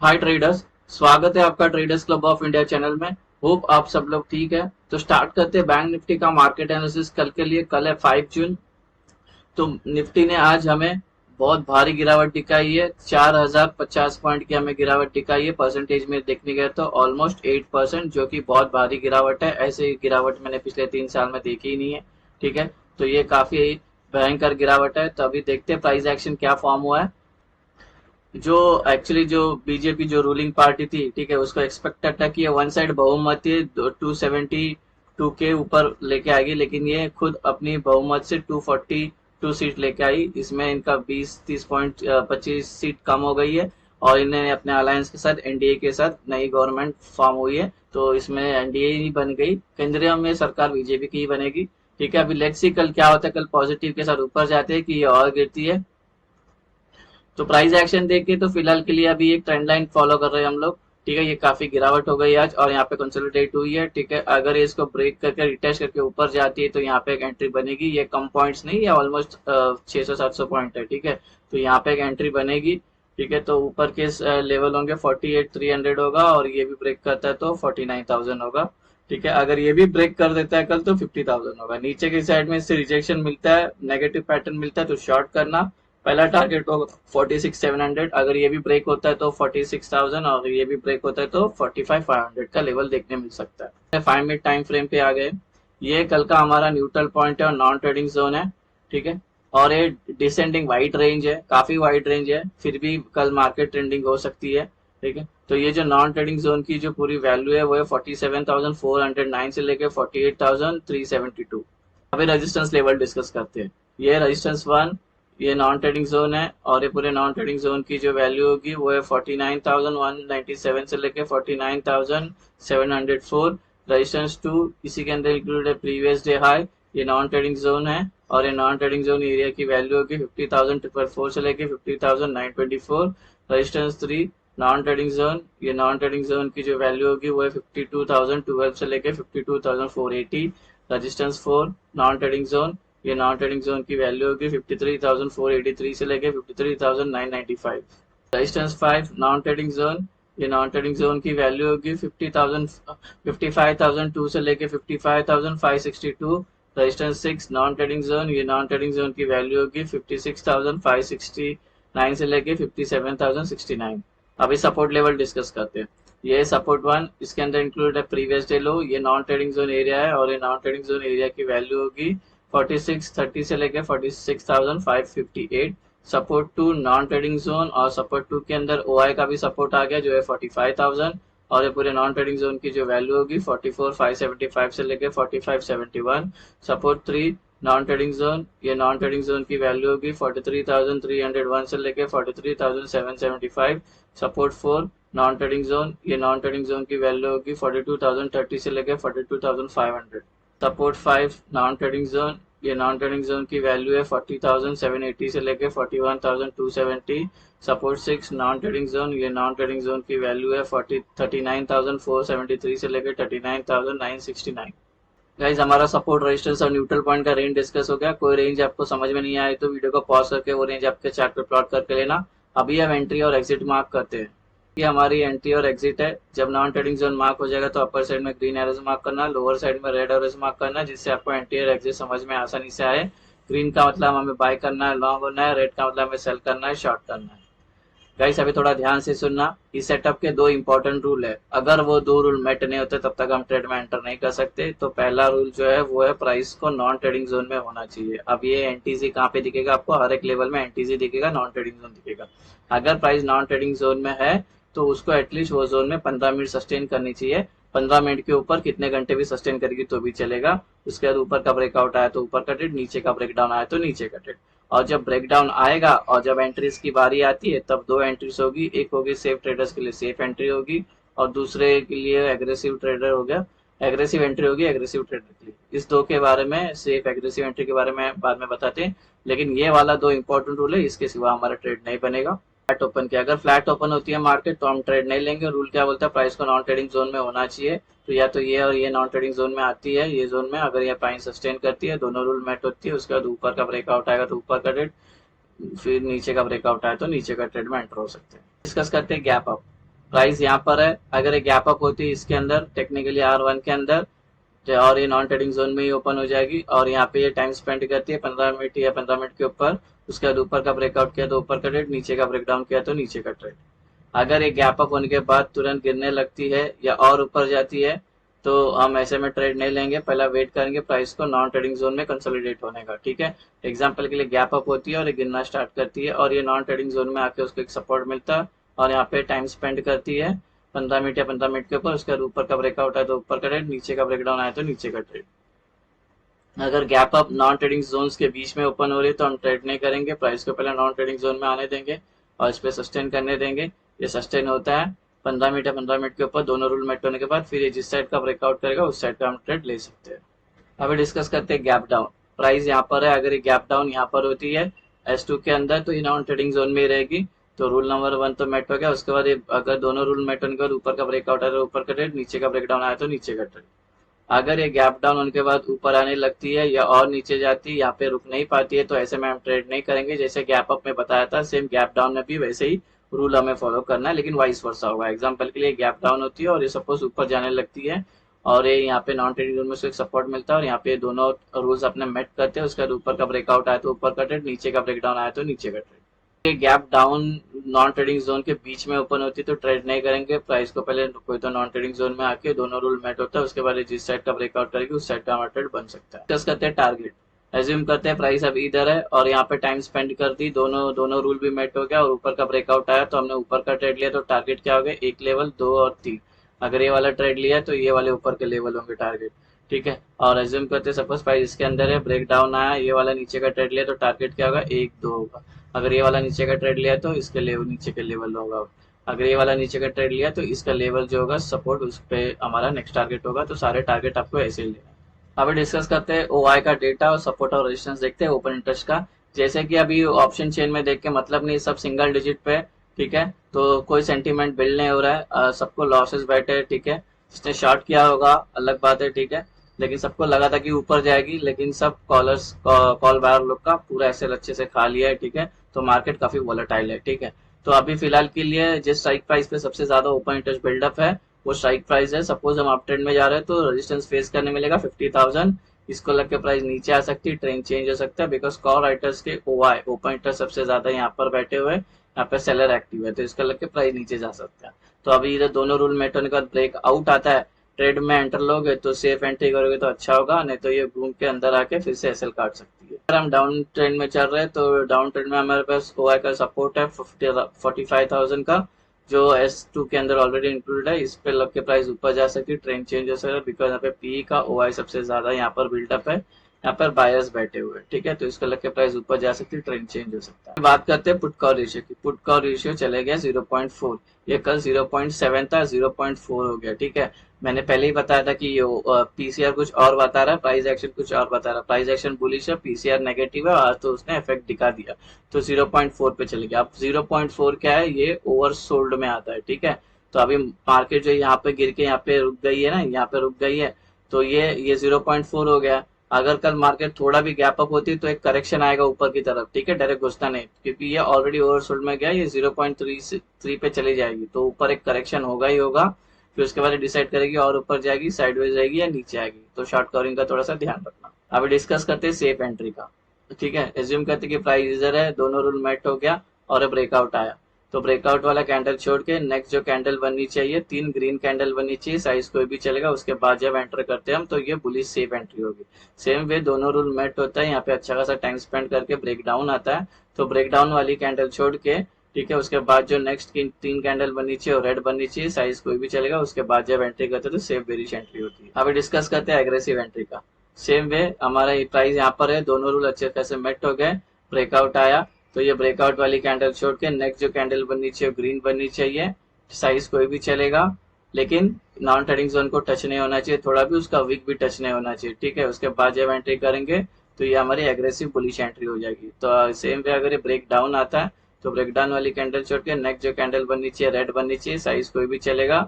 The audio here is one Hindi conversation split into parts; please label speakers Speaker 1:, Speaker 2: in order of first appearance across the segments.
Speaker 1: हाय ट्रेडर्स। स्वागत है आपका traders club of India channel में। होप आप सब लोग ठीक है। तो स्टार्ट करते हैं बैंक निफ्टी का मार्केट एनालिसिस कल के लिए। कल है 5 जून। तो निफ्टी ने आज हमें बहुत भारी गिरावट दिखाई है। 4050 पॉइंट की हमें गिरावट दिखाई है। परसेंटेज में देखने गए तो ऑलमोस्ट 8%, जो कि बहुत भारी गिरावट है। ऐसे गिरावट मैंने पिछले 3 साल में देखी ही नहीं है। ठीक है, तो ये काफी भयंकर गिरावट है। तो अभी देखते हैं प्राइस एक्शन क्या फॉर्म हुआ है। जो एक्चुअली जो बीजेपी जो रूलिंग पार्टी थी, ठीक है, उसको एक्सपेक्टेड था कि ये वन साइड बहुमत 272 के ऊपर लेके आएगी, लेकिन ये खुद अपनी बहुमत से 242 सीट लेके आई। इसमें इनका 20-30 पॉइंट 25 सीट कम हो गई है। और इन्हें अपने अलायंस के साथ एनडीए के साथ नई गवर्नमेंट फॉर्म हुई है। तो इसमें एनडीए ही बन गई, केंद्रीय में सरकार बीजेपी की ही बनेगी। ठीक है, अभी लेट्स सी कल क्या होता है। कल पॉजिटिव के साथ ऊपर जाते हैं कि ये और गिरती है। तो प्राइस एक्शन देख के तो फिलहाल के लिए अभी एक ट्रेंड लाइन फॉलो कर रहे हैं हम लोग। ठीक है, ये काफी गिरावट हो गई आज और यहाँ पे कंसोलिडेट हुई है। ठीक है, अगर ये इसको ब्रेक करके रिटेस्ट करके ऊपर जाती है तो यहाँ पे एक एंट्री बनेगी। ये कम पॉइंट्स नहीं, ये ऑलमोस्ट 600-700 पॉइंट है। ठीक है, तो यहाँ पे एक एंट्री बनेगी। ठीक है, तो ऊपर के लेवल होंगे 48,300 होगा, और ये भी ब्रेक करता है तो 49,000 होगा। ठीक है, अगर ये भी ब्रेक कर देता है कल तो 50,000 होगा। नीचे की साइड में इससे रिजेक्शन मिलता है, नेगेटिव पैटर्न मिलता है तो शॉर्ट करना। पहला टारगेट होगा 46,700। अगर ये भी ब्रेक होता है तो 46,000, और अगर ये भी ब्रेक होता है तो 45,500 का लेवल देखने मिल सकता है। 5 मिनट टाइम फ्रेम पे आ गए। ये कल का हमारा न्यूट्रल पॉइंट है और नॉन ट्रेडिंग जोन है। ठीक है, और ये डिसेंडिंग वाइड रेंज है, काफी वाइड रेंज है, फिर भी कल मार्केट ट्रेंडिंग हो सकती है। ठीक है, तो ये जो नॉन ट्रेडिंग जोन की जो पूरी वैल्यू है वो है 47,409 से लेकर 48,372। अभी रेजिस्टेंस लेवल डिस्कस करते हैं। ये रेजिस्टेंस 1, ये नॉन ट्रेडिंग जोन है, और ये पूरे नॉन ट्रेडिंग जोन की जो वैल्यू होगी वो है 49,197 से लेके 49,704। रेजिस्टेंस 2, इसी के अंदर इंक्लूड है प्रीवियस डे हाई। ये नॉन ट्रेडिंग जोन है, और ये नॉन ट्रेडिंग जोन एरिया की वैल्यू होगी 50,444 से लेके 50,924। रेजिस्टेंस 3, नॉन ट्रेडिंग जोन, ये नॉन ट्रेडिंग जोन की जो वैल्यू होगी वो है 52,012 से लेके 52,480। रेजिस्टेंस 4, नॉन ट्रेडिंग जोन, ये नॉन ट्रेडिंग जोन की वैल्यू होगी 53,483 से लेके 53,995। रेजिस्टेंस 5, नॉन ट्रेडिंग जोन, ये नॉन ट्रेडिंग जोन की वैल्यू होगी 55,002 से लेके 55,562। रेजिस्टेंस 6, नॉन ट्रेडिंग जोन, ये नॉन ट्रेडिंग जोन की वैल्यू होगी 56,569 से लेके 57,069। अभी सपोर्ट लेवल डिस्कस करते हैं। ये सपोर्ट 1, इसके अंदर इंक्लूड है प्रीवियस डे लो। ये नॉन ट्रेडिंग जोन एरिया है, और ये नॉन ट्रेडिंग जोन एरिया की वैल्यू होगी 4630 से लेके 46,558। सपोर्ट 2, नॉन ट्रेडिंग जोन, और सपोर्ट 2 के अंदर ओआई का भी सपोर्ट आ गया जो है 45,000। और ये पूरे नॉन ट्रेडिंग जोन की जो वैल्यू होगी 44,575 से लेके 45,71। सपोर्ट 3, नॉन ट्रेडिंग जोन, ये नॉन ट्रेडिंग जोन की वैल्यू होगी 43,301 से लेके 43,775। सपोर्ट 4, नॉन ट्रेडिंग जोन, ये नॉन ट्रेडिंग जोन की वैल्यू होगी 42,030 से लेके 42,500। सपोर्ट 5, नॉन ट्रेडिंग जोन, ये नॉन ट्रेडिंग जोन की वैल्यू है 40,780 से लेके 41,270। सपोर्ट 6, नॉन ट्रेडिंग जोन, ये नॉन ट्रेडिंग जोन की वैल्यू है 39,473 से लेके 39,969। गाइज, हमारा सपोर्ट रेजिस्टेंस और न्यूट्रल पॉइंट का रेंज डिस्कस हो गया। कोई रेंज आपको समझ में नहीं आए तो वीडियो को पॉज करके वो रेंज आपके चार्ट पे प्लॉट करके लेना। अभी हम एंट्री और एग्जिट मार्क करते हैं। ये हमारी एंट्री और एग्जिट है। जब नॉन ट्रेडिंग जोन मार्क हो जाएगा तो अपर साइड में ग्रीन एरोज मार्क करना, लोअर साइड में रेड एरोज मार्क करना, जिससे आपको एंट्री और एग्जिट समझ में आसानी से आए। ग्रीन का मतलब हमें बाय करना है, लॉन्ग होना है। रेड का मतलब हमें सेल करना है, शॉर्ट करना है। गाइस, अभी थोड़ा ध्यान से सुनना। इस सेटअप के दो इंपॉर्टेंट रूल है। अगर वो दो रूल मेट नहीं होते तब तक हम ट्रेड में एंटर नहीं कर सकते। तो पहला रूल जो है वो है प्राइस को नॉन ट्रेडिंग जोन में होना चाहिए। अब ये एनटीसी कहाँ पे दिखेगा आपको? हर एक लेवल में एनटीसी दिखेगा, नॉन ट्रेडिंग जोन दिखेगा। अगर प्राइस नॉन ट्रेडिंग जोन में है तो उसको एटलीस्ट वो जोन में 15 मिनट सस्टेन करनी चाहिए। 15 मिनट के ऊपर कितने घंटे भी सस्टेन करेगी तो भी चलेगा। उसके बाद ऊपर का ब्रेकआउट आया तो ऊपर का ट्रेड, नीचे का ब्रेकडाउन आया तो नीचे का ट्रेड। और जब ब्रेकडाउन आएगा और जब एंट्रीज की बारी आती है तब दो एंट्रीज होगी। एक होगी सेफ ट्रेडर्स के लिए सेफ एंट्री होगी, और दूसरे के लिए एग्रेसिव ट्रेडर हो गया, एग्रेसिव एंट्री होगी एग्रेसिव ट्रेडर के लिए। इस दो के बारे में, सेफ एग्रेसिव एंट्री के बारे में बाद में बताते हैं। लेकिन ये वाला दो इंपॉर्टेंट रूल है, इसके सिवा हमारा ट्रेड नहीं बनेगा। फ्लैट ओपन किया, अगर फ्लैट ओपन होती है मार्केट तो हम ट्रेड नहीं लेंगे। रूल क्या बोलता है? प्राइस को नॉन ट्रेडिंग जोन में होना चाहिए। तो या तो ये और ये नॉन ट्रेडिंग जोन में आती है, ये जोन में अगर ये प्राइस सस्टेन करती है, दोनों रूल मैट होती है, उसके बाद ऊपर का ब्रेकआउट आएगा तो ऊपर का ट्रेड, फिर नीचे का ब्रेकआउट आए तो नीचे का ट्रेड में एंटर हो सकते हैं। डिस्कस करते हैं गैप अप। प्राइस यहाँ पर है, अगर ये गैप अप होती है इसके अंदर टेक्निकली R1 के अंदर, और ये नॉन ट्रेडिंग जोन में ही ओपन हो जाएगी, और यहाँ पे ये टाइम स्पेंड करती है 15 मिनट या 15 मिनट के ऊपर, उसके बाद ऊपर का ब्रेकआउट किया तो ऊपर का ट्रेड, नीचे का ब्रेकडाउन किया तो नीचे का ट्रेड। अगर ये गैप अप होने के बाद तुरंत गिरने लगती है या और ऊपर जाती है तो हम ऐसे में ट्रेड नहीं लेंगे, पहला वेट करेंगे प्राइस को नॉन ट्रेडिंग जोन में कंसोलिडेट होने का, ठीक है। एग्जांपल के लिए गैप अप होती है और ये गिरना स्टार्ट करती है और ये नॉन ट्रेडिंग जोन में आके उसको एक सपोर्ट मिलता है और यहाँ पे टाइम स्पेंड करती है 15 मिनट या 15 मिनट के ऊपर, उसके बाद ऊपर का ब्रेकआउट आए तो ऊपर का ट्रेड, नीचे का ब्रेकडाउन आए तो नीचे का ट्रेड। अगर gap up non trading zones के बीच में ओपन हो रही है तो हम ट्रेड नहीं करेंगे, प्राइस को पहले नॉन ट्रेडिंग जोन में आने देंगे और इस पे सस्टेन करने देंगे। ये सस्टेन होता है 15 मिनट या 15 मिनट के ऊपर, दोनों रूल मेट होने के बाद फिर ये जिस साइड का ब्रेकआउट करेगा उस साइड का हम ट्रेड ले सकते हैं। अभी डिस्कस करते हैं गैप डाउन। प्राइस यहाँ पर है, अगर ये गैप डाउन यहाँ पर होती है S2 के अंदर तो ये नॉन ट्रेडिंग जोन में ही रहेगी, तो रूल नंबर 1 तो मेट हो गया। उसके बाद ये अगर दोनों रूल मेट होने के बाद ऊपर का ब्रेकआउट आया तो ऊपर का ट्रेड, नीचे का ब्रेकडाउन आया तो नीचे का ट्रेड। अगर ये गैप डाउन होने के बाद ऊपर आने लगती है या और नीचे जाती है, यहाँ पे रुक नहीं पाती है, तो ऐसे में हम ट्रेड नहीं करेंगे। जैसे गैप अप में बताया था सेम गैप डाउन में भी वैसे ही रूल हमें फॉलो करना है, लेकिन वाइस वर्सा होगा। एग्जांपल के लिए गैप डाउन होती है और ये सपोज ऊपर जाने लगती है और ये यहाँ पे नॉन ट्रेडिंग जोन में से सपोर्ट मिलता है और यहाँ पे दोनों रूल्स अपने मेट करते हैं। उसके बाद ऊपर का ब्रेकआउट आया तो ऊपर का ट्रेड, नीचे का ब्रेकडाउन आया तो नीचे का ट्रेड। ये gap down non trading zone के बीच में ओपन होती है तो ट्रेड नहीं करेंगे, प्राइस को पहले कोई तो नॉन ट्रेडिंग जोन में आके दोनों रूल मेट होता है, उसके बाद जिस साइड का ब्रेकआउट करेगी उस साइड का हमारा ट्रेड बन सकता है। डिस्कस करते हैं टारगेट। एज्यूम करते हैं प्राइस अब इधर है और यहाँ पे टाइम स्पेंड कर दी, दोनों दोनों रूल भी मेट हो गया और ऊपर का ब्रेकआउट आया तो हमने ऊपर का ट्रेड लिया, तो टारगेट क्या हो गया, एक लेवल, 2 और 3। अगर ये वाला ट्रेड लिया तो ये वाले ऊपर के लेवल होंगे टारगेट, ठीक है। और एज्यूम करते हैं सपोज प्राइस इसके अंदर है, ब्रेक डाउन आया, ये वाला नीचे का ट्रेड लिया तो टारगेट क्या होगा, 1 2 होगा। अगर ये वाला नीचे का ट्रेड लिया तो इसके लेवल, नीचे के लेवल होगा। अगर ये वाला नीचे का ट्रेड लिया तो इसका लेवल जो होगा सपोर्ट, उस पे हमारा नेक्स्ट टारगेट होगा। तो सारे टारगेट आपको ऐसे ही लेना। अभी डिस्कस करते हैं OI का डेटा और सपोर्ट और रेजिस्टेंस देखते हैं ओपन इंटरेस्ट का। जैसे कि अभी ऑप्शन चेन में देख के मतलब नहीं, सब सिंगल डिजिट पे, ठीक है, तो कोई सेंटीमेंट बिल्ड नहीं हो रहा है, सबको लॉसेस बैठे हैं, ठीक है। जिसने शॉर्ट किया होगा अलग बात है, ठीक है, लेकिन सबको लगा था कि ऊपर जाएगी, लेकिन सब कॉलर्स कॉल बायर लोग का पूरा ऐसे अच्छे से खा लिया है, ठीक है। तो मार्केट काफी वोलेटाइल है, ठीक है। तो अभी फिलहाल के लिए जिस स्ट्राइक प्राइस पे सबसे ज्यादा ओपन इंटरेस्ट बिल्डअप है वो स्ट्राइक प्राइस है। सपोज हम अप ट्रेंड में जा रहे हैं तो रेजिस्टेंस फेस करने मिलेगा 50,000, इसको लग के प्राइस नीचे आ सकती है, ट्रेंड चेंज हो सकता है, बिकॉज कॉल राइटर्स के OI ओपन इंटरेस्ट सबसे ज्यादा यहाँ पर बैठे हुए, यहाँ पे सेलर एक्टिव है, तो इसका लग के प्राइस नीचे जा सकता है। तो अभी इधर दोनों रूल मेट होने के बाद ब्रेक आउट आता है, ट्रेड में एंटर लोगे तो सेफ एंट्री करोगे तो अच्छा होगा, नहीं तो ये घूम के अंदर आके फिर से एसएल काट सकती है। अगर हम डाउन ट्रेंड में चल रहे हैं तो डाउन ट्रेंड में हमारे पास OI का सपोर्ट है 45,000 का, जो S2 के अंदर ऑलरेडी इंक्लूडेड है। इस पे लग के प्राइस ऊपर जा सकती है, ट्रेंड चेंज हो सकता है, बिकॉज यहाँ पे PE का OI सबसे ज्यादा यहाँ पर बिल्डअप है, यहाँ पर बायर्स बैठे हुए, ठीक है। तो इसको लग के प्राइस ऊपर जा सकती है, ट्रेंड चेंज हो सकता है। बात करते हैं पुट कॉल रेशियो की। पुट कॉल रेशियो चले गया 0.4, ये कल 0.7 था, 0.4 हो गया, ठीक है। मैंने पहले ही बताया था कि PCR कुछ और बता रहा है, प्राइस एक्शन कुछ और बता रहा है। प्राइस एक्शन बुलिश है, PCR नेगेटिव है, आज तो उसने इफेक्ट दिखा दिया, तो 0.4 पे चले गया। अब 0.4 क्या है, ये ओवरसोल्ड में आता है, ठीक है। तो अभी मार्केट जो यहाँ पे गिर के यहाँ पे रुक गई है ना, यहाँ पे रुक गई है, तो ये 0.4 हो गया। अगर कल मार्केट थोड़ा भी गैप अप होती तो एक करेक्शन आएगा ऊपर की तरफ, ठीक है, डायरेक्ट घुसता नहीं, क्योंकि ये ऑलरेडी ओवरसोल्ड में गया, ये 0.3 पे चली जाएगी, तो ऊपर एक करेक्शन होगा ही होगा। फिर उसके बाद डिसाइड करेगी और ऊपर जाएगी, साइडवेज जाएगी या नीचे आएगी, तो शॉर्ट कवरिंग का थोड़ा सा ध्यान रखना। अभी डिस्कस करते हैं सेफ एंट्री का, ठीक है। एज्यूम करते हैं कि प्राइस इधर है, दोनों रूल मेट हो गया और ब्रेकआउट आया, तो ब्रेकआउट वाला कैंडल छोड़ के नेक्स्ट जो कैंडल बननी चाहिए, 3 ग्रीन कैंडल बननी चाहिए, साइज कोई भी चलेगा, उसके बाद जब एंटर करते हैं हम तो ये बुलिश सेफ एंट्री होगी। सेम वे दोनों रूल मेट होता है, यहाँ पे अच्छा खासा टाइम स्पेंड करके ब्रेक डाउन आता है, तो ब्रेक डाउन वाली कैंडल छोड़ के, ठीक है, उसके बाद जो नेक्स्ट की 3 कैंडल बननी चाहिए और रेड बननी चाहिए, साइज कोई भी चलेगा, उसके बाद जब एंट्री करते हैं तो सेफ बेरिश एंट्री होती है। अभी डिस्कस करते हैं एग्रेसिव एंट्री का। सेम वे हमारा प्राइस यहाँ पर है, दोनों रूल अच्छे खासे मेट हो गए, ब्रेकआउट आया, तो ये ब्रेकआउट वाली कैंडल छोड़ के नेक्स्ट जो कैंडल बननी चाहिए ग्रीन बननी चाहिए, साइज कोई भी चलेगा, लेकिन नॉन ट्रेडिंग जोन को टच नहीं होना चाहिए, थोड़ा भी उसका विक भी टच नहीं होना चाहिए, ठीक है। उसके बाद जब एंट्री करेंगे तो ये हमारी एग्रेसिव बुलिश एंट्री हो जाएगी। तो सेम वे अगर ये ब्रेक डाउन आता है तो ब्रेक डाउन वाली कैंडल छोड़ के नेक्स्ट जो कैंडल बननी चाहिए रेड बननी चाहिए, साइज कोई भी चलेगा,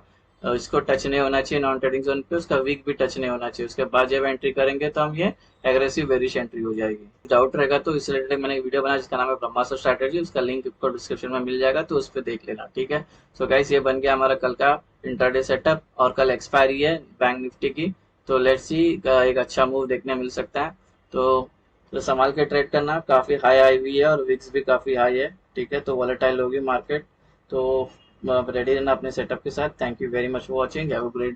Speaker 1: इसको टच नहीं होना चाहिए नॉन ट्रेडिंग जोन पे, उसका वीक भी टच नहीं होना चाहिए। उसके बाद जब एंट्री करेंगे तो हम ये एग्रेसिव बेरिश एंट्री हो जाएगी। डाउट रहेगा तो इस रिलेटेड मैंने एक वीडियो बनाया जिसका नाम है ब्रह्मास्त्र स्ट्रैटेजी, उसका लिंक आपको डिस्क्रिप्शन में मिल जाएगा, तो उस पर देख लेना, ठीक है। सो गाइस, ये बन गया हमारा कल का इंटरडे सेटअप, और कल एक्सपायरी है बैंक निफ्टी की, तो लेट्स सी एक अच्छा मूव देखने मिल सकता है। तो संभाल के ट्रेड करना, काफी हाई आई हुई है और विक्स भी काफी हाई है, ठीक है, तो वॉलेटाइल होगी मार्केट। तो रेडी रहना अपने सेटअप के साथ। Thank you very much for watching, have a great